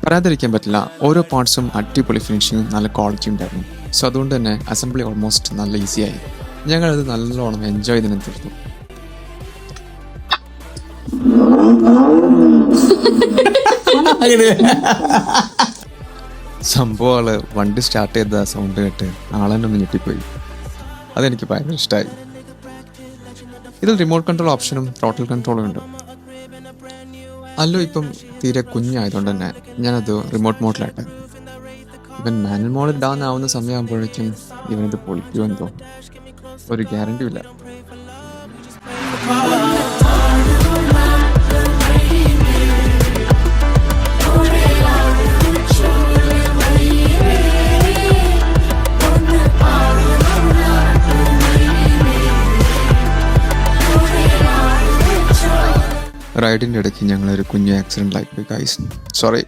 പറയാതിരിക്കാൻ പറ്റില്ല, ഓരോ പാർട്സും അടിപൊളി ഫിനിഷിങ്ങും നല്ല ക്വാളിറ്റി ഉണ്ടായിരുന്നു. സോ അതുകൊണ്ട് തന്നെ അസംബ്ലി ഓൾമോസ്റ്റ് നല്ല ഈസിയായി. ഞങ്ങളത് നല്ലോണം എൻജോയ് ചെയ്തിന് തീർത്തു. സംഭവം വണ്ടി സ്റ്റാർട്ട് ചെയ്ത സൗണ്ട് കേട്ട് ആളെന്നെ ഒന്ന് ഞെട്ടിപ്പോയി. അതെനിക്ക് ഭയങ്കര ഇഷ്ടമായി. ഇതിൽ റിമോട്ട് കൺട്രോൾ ഓപ്ഷനും ത്രോട്ടിൽ കൺട്രോളും ഉണ്ട്. അല്ലോ ഇപ്പം തീരെ കുഞ്ഞായതുകൊണ്ട് തന്നെ ഞാനത് റിമോട്ട് മോഡിലാട്ടെ. ഇവൻ മാനുവൽ മോഡിൽ ഡൗൺ ആവുന്ന സമയമാകുമ്പോഴേക്കും ഇവനിത് പൊളിക്കുമെന്തോ, ഒരു ഗ്യാരണ്ടിയും ഇല്ല. റൈഡിൻ്റെ ഇടയ്ക്ക് ഞങ്ങളൊരു കുഞ്ഞു ആക്സിഡൻ്റ് ആയിപ്പോയി ഗൈസ്, സോറി.